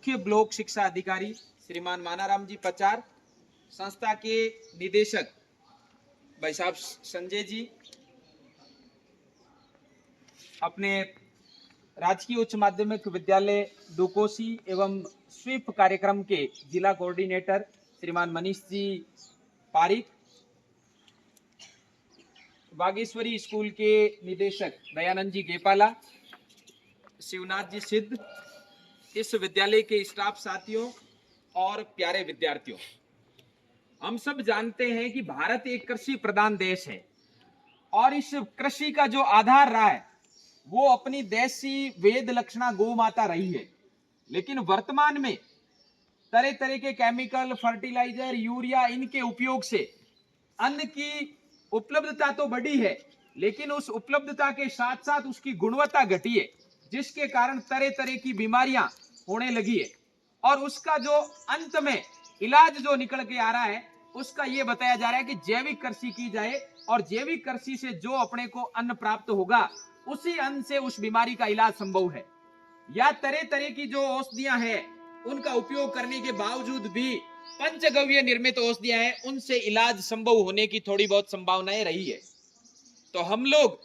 मुख्य ब्लॉक शिक्षा अधिकारी श्रीमान मानाराम जी पचार, संस्था के निदेशक भाई साहब संजय जी, अपने राजकीय उच्च माध्यमिक विद्यालय डुकोसी एवं स्वीप कार्यक्रम के जिला कोऑर्डिनेटर श्रीमान मनीष जी पारिक, बागेश्वरी स्कूल के निदेशक दयानंद जी गेपाला, शिवनाथ जी सिद्ध, इस विद्यालय के स्टाफ साथियों और प्यारे विद्यार्थियों, हम सब जानते हैं कि भारत एक कृषि प्रधान देश है और इस कृषि का जो आधार रहा है वो अपनी देसी वेद लक्षणा गौ माता रही है। लेकिन वर्तमान में तरह तरह के केमिकल, फर्टिलाइजर, यूरिया, इनके उपयोग से अन्न की उपलब्धता तो बढ़ी है, लेकिन उस उपलब्धता के साथ साथ उसकी गुणवत्ता घटी है, जिसके कारण तरह तरह की बीमारियां होने लगी है। और उसका जो अंत में इलाज जो निकल के आ रहा है उसका ये बताया जा रहा है कि जैविक कृषि की जाए और जैविक कृषि से जो अपने को अन्न प्राप्त होगा उसी अन्न से उस बीमारी का इलाज संभव है। या तरह तरह की जो औषधियां हैं उनका उपयोग करने के बावजूद भी पंचगव्य निर्मित औषधियां हैं उनसे इलाज संभव होने की थोड़ी बहुत संभावनाएं रही है। तो हम लोग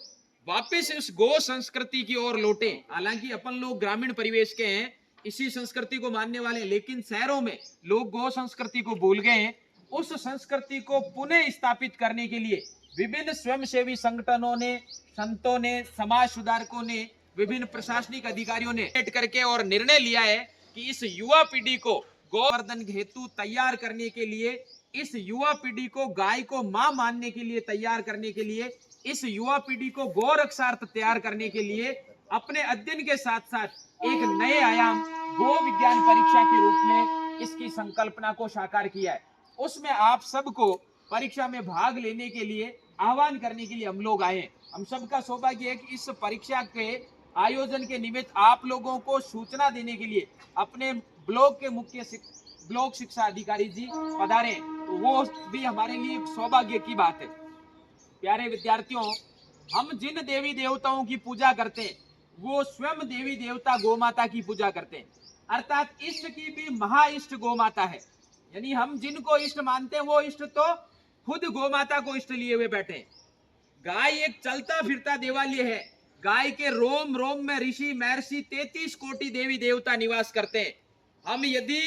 वापस उस गो संस्कृति की ओर लौटे। हालांकि अपन लोग ग्रामीण परिवेश के हैं, इसी संस्कृति को मानने वाले, लेकिन शहरों में लोग गो संस्कृति को भूल गए हैं। उस संस्कृति को पुनः स्थापित करने के लिए विभिन्न स्वयंसेवी संगठनों ने, संतों ने, समाज सुधारकों ने, विभिन्न प्रशासनिक अधिकारियों ने करके और निर्णय लिया है कि इस युवा पीढ़ी को गोवर्धन हेतु तैयार करने के लिए, इस युवा पीढ़ी को गाय को मां मानने के लिए तैयार करने के लिए, इस युवा पीढ़ी को गौ रक्षार्थ तैयार करने के लिए अपने अध्ययन के साथ साथ एक नए आयाम गो विज्ञान परीक्षा के रूप में इसकी संकल्पना को साकार किया है। उसमें आप सबको परीक्षा में भाग लेने के लिए आह्वान करने के लिए हम लोग आए। हम सबका सौभाग्य है कि इस परीक्षा के आयोजन के निमित्त आप लोगों को सूचना देने के लिए अपने ब्लॉक के मुख्य ब्लॉक शिक्षा अधिकारी जी पधारे, तो वो भी हमारे लिए एक सौभाग्य की बात है। प्यारे विद्यार्थियों, हम जिन देवी देवताओं की पूजा करते हैं वो स्वयं देवी देवता गौ माता की पूजा करते हैं, अर्थात इष्ट की भी महा इष्ट गौ माता है। यानी हम जिनको इष्ट मानते हैं वो इष्ट तो खुद गौ माता को इष्ट लिए हुए बैठे हैं। गाय एक चलता फिरता देवालय है। गाय के रोम रोम में ऋषि महर्षि 33 कोटि देवी देवता निवास करते हैं। हम यदि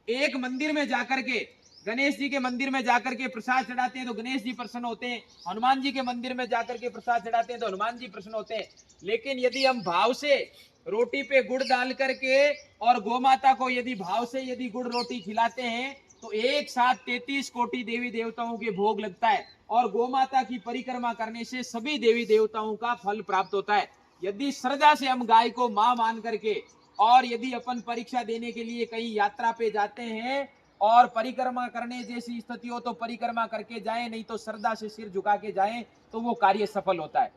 एक मंदिर में जाकर के, गणेश जी के मंदिर में जाकर के प्रसाद चढ़ाते हैं तो गणेश जी प्रसन्न होते हैं, हनुमान जी के मंदिर में जाकर के प्रसाद चढ़ाते हैं तो हनुमान जी प्रसन्न होते हैं। लेकिन यदि हम भाव से रोटी पे गुड़ डाल करके और गौ माता को यदि भाव से यदि गुड़ रोटी खिलाते हैं तो एक साथ 33 कोटि देवी देवताओं के भोग लगता है और गौ माता की परिक्रमा करने से सभी देवी देवताओं का फल प्राप्त होता है। यदि श्रद्धा से हम गाय को मां मान करके और यदि अपन परीक्षा देने के लिए कहीं यात्रा पे जाते हैं और परिक्रमा करने जैसी स्थिति हो तो परिक्रमा करके जाएं, नहीं तो श्रद्धा से सिर झुका के जाएं तो वो कार्य सफल होता है।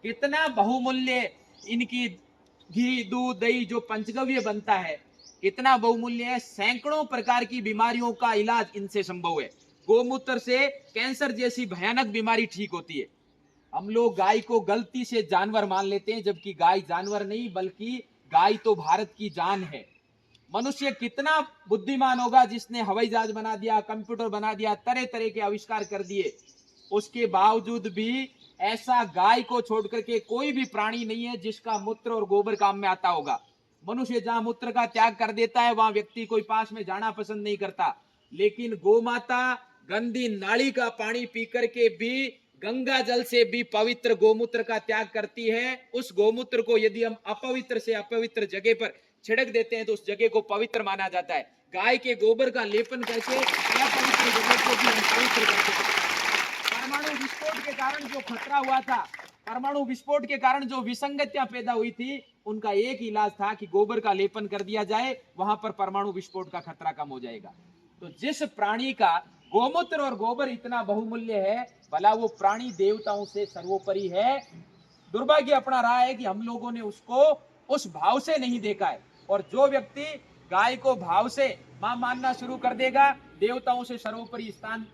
कितना बहुमूल्य इनकी घी, दूध, दही जो पंचगव्य बनता है कितना बहुमूल्य है। सैकड़ों प्रकार की बीमारियों का इलाज इनसे संभव है। गोमूत्र से कैंसर जैसी भयानक बीमारी ठीक होती है। हम लोग गाय को गलती से जानवर मान लेते हैं, जबकि गाय जानवर नहीं बल्कि गाय तो भारत की जान है। मनुष्य कितना बुद्धिमान होगा जिसने हवाई जहाज बना दिया, कंप्यूटर बना दिया, तरह तरह के आविष्कार कर दिए, उसके बावजूद भी ऐसा गाय को छोड़ करके कोई भी प्राणी नहीं है जिसका मूत्र और गोबर काम में आता होगा। मनुष्य जहां मूत्र का त्याग कर देता है वहां व्यक्ति कोई पास में जाना पसंद नहीं करता, लेकिन गौ माता गंदी नाली का पानी पी करके भी, गंगा जल से भी पवित्र गोमूत्र का त्याग करती है। उस गोमूत्र को यदि हम अपवित्र से अपवित्र जगह पर छिड़क देते हैं तो उस जगह को पवित्र माना जाता है। गाय के गोबर का लेपन करके अपवित्र जगह को भी हम पवित्र करते हैं। परमाणु विस्फोट के कारण जो खतरा हुआ था, परमाणु विस्फोट के कारण जो विसंगतियां पैदा हुई थी, उनका एक इलाज था कि गोबर का लेपन कर दिया जाए, वहां पर परमाणु विस्फोट का खतरा कम हो जाएगा। तो जिस प्राणी का गोमूत्र और गोबर इतना बहुमूल्य है, भला वो प्राणी देवताओं से सर्वोपरि है। दुर्भाग्य अपना रहा है कि हम लोगों ने उसको उस भाव से नहीं देखा है। और जो व्यक्ति गाय को भाव से मां मानना शुरू कर देगा, देवताओं से सर्वोपरि स्थान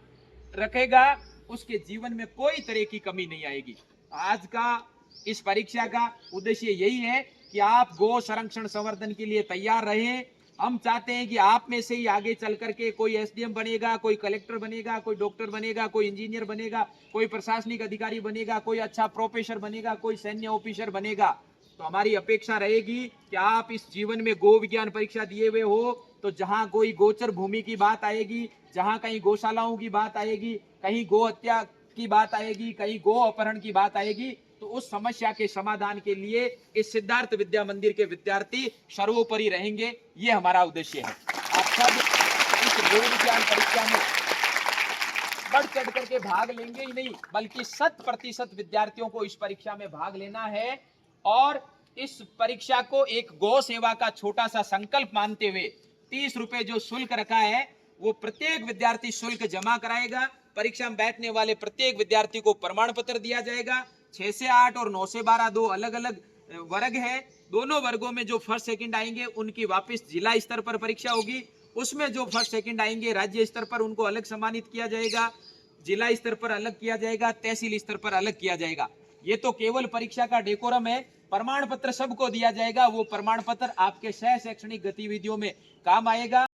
रखेगा, उसके जीवन में कोई तरह की कमी नहीं आएगी। आज का इस परीक्षा का उद्देश्य यही है कि आप गो संरक्षण संवर्धन के लिए तैयार रहें। हम चाहते हैं कि आप में से ही आगे चल करके कोई एसडीएम बनेगा, कोई कलेक्टर बनेगा, कोई डॉक्टर बनेगा, कोई इंजीनियर बनेगा, कोई प्रशासनिक अधिकारी बनेगा, कोई अच्छा प्रोफेसर बनेगा, कोई सैन्य ऑफिसर बनेगा। तो हमारी अपेक्षा रहेगी कि आप इस जीवन में गो विज्ञान परीक्षा दिए हुए हो, तो जहां कोई गोचर भूमि की बात आएगी, जहां कहीं गौशालाओं की बात आएगी, कहीं गो हत्या की बात आएगी, कहीं गो अपहरण की बात आएगी, तो उस समस्या के समाधान के लिए इस सिद्धार्थ विद्या मंदिर के विद्यार्थी सर्वोपरि रहेंगे। ये हमारा उद्देश्य है। आप सब इस गो विज्ञान परीक्षा में बढ़ चढ़ करके भाग लेंगे ही नहीं, बल्कि 100% विद्यार्थियों को इस परीक्षा में भाग लेना है। और इस परीक्षा को एक गौ सेवा का छोटा सा संकल्प मानते हुए 30 रुपए जो शुल्क रखा है, वो प्रत्येक विद्यार्थी शुल्क जमा कराएगा। परीक्षा में बैठने वाले प्रत्येक विद्यार्थी को प्रमाण पत्र दिया जाएगा। 6 से 8 और 9 से 12 दो अलग अलग वर्ग है। दोनों वर्गों में जो फर्स्ट सेकंड आएंगे उनकी वापस जिला स्तर पर परीक्षा होगी। उसमें जो फर्स्ट सेकंड आएंगे राज्य स्तर पर उनको अलग सम्मानित किया जाएगा, जिला स्तर पर अलग किया जाएगा, तहसील स्तर पर अलग किया जाएगा। ये तो केवल परीक्षा का डेकोरम है। प्रमाण पत्र सबको दिया जाएगा। वो प्रमाण पत्र आपके सह शैक्षणिक गतिविधियों में काम आएगा।